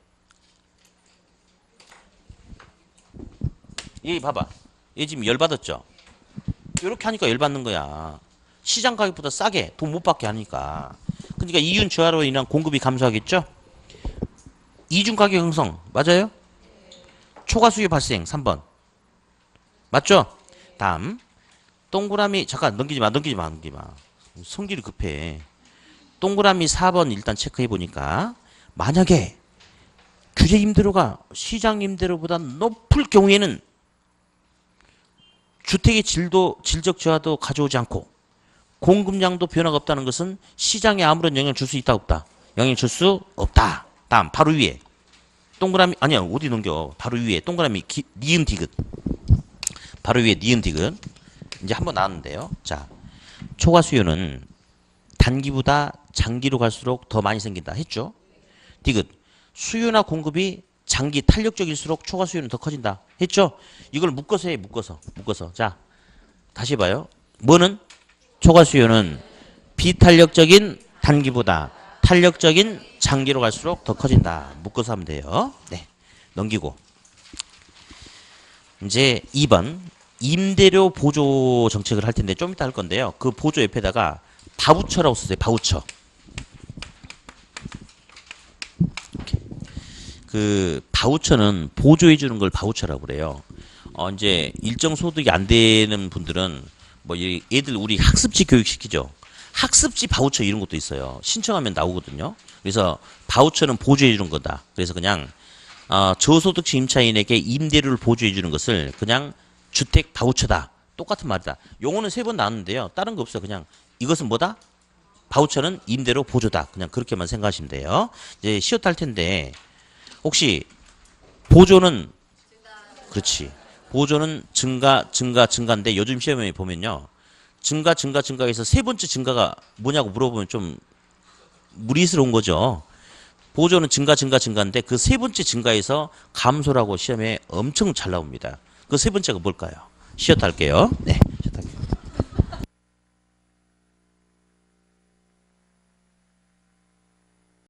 얘 봐봐. 얘 지금 열받았죠? 이렇게 하니까 열받는 거야. 시장 가격보다 싸게 돈 못 받게 하니까. 그러니까 이윤 저하로 인한 공급이 감소하겠죠? 이중 가격 형성 맞아요? 초과 수요 발생 3번 맞죠? 다음 동그라미 잠깐 넘기지 마. 성질이 급해. 동그라미 4번 일단 체크해 보니까 만약에 규제 임대료가 시장 임대료보다 높을 경우에는 주택의 질적 저하도 가져오지 않고 공급량도 변화가 없다는 것은 시장에 아무런 영향을 줄 수 있다 없다? 영향을 줄 수 없다. 다음 바로 위에 동그라미 아니야 어디 넘겨. 바로 위에 동그라미 니은 디귿. 바로 위에 니은 디귿. 이제 한번 나왔는데요. 자, 초과 수요는 단기보다 장기로 갈수록 더 많이 생긴다 했죠. 디귿. 수요나 공급이 장기 탄력적일수록 초과 수요는 더 커진다 했죠. 이걸 묶어서 해. 묶어서. 자, 다시 봐요. 뭐는? 초과 수요는 비탄력적인 단기보다 탄력적인 장기로 갈수록 더 커진다. 묶어서 하면 돼요. 네. 넘기고. 이제 2번. 임대료 보조 정책을 할 텐데 좀 이따 할 건데요. 그 보조 옆에다가 바우처라고 쓰세요. 바우처. 그 바우처는 보조해 주는 걸 바우처라고 그래요. 이제 일정 소득이 안 되는 분들은 뭐 얘들 우리 학습지 교육 시키죠. 학습지 바우처 이런 것도 있어요. 신청하면 나오거든요. 그래서 바우처는 보조해 주는 거다. 그래서 그냥 저소득층 임차인에게 임대료를 보조해 주는 것을 그냥 주택 바우처다. 똑같은 말이다. 용어는 3번 나왔는데요. 다른 거 없어요. 그냥 이것은 뭐다? 바우처는 임대료 보조다. 그냥 그렇게만 생각하시면 돼요. 이제 시옷 할 텐데 혹시 보조는 그렇지. 보조는 증가인데 요즘 시험에 보면요. 증가해서 세 번째 증가가 뭐냐고 물어보면 좀 무리스러운 거죠. 보조는 증가인데 그 세 번째 증가에서 감소라고 시험에 엄청 잘 나옵니다. 그 세 번째가 뭘까요? 시옷 할게요. 네.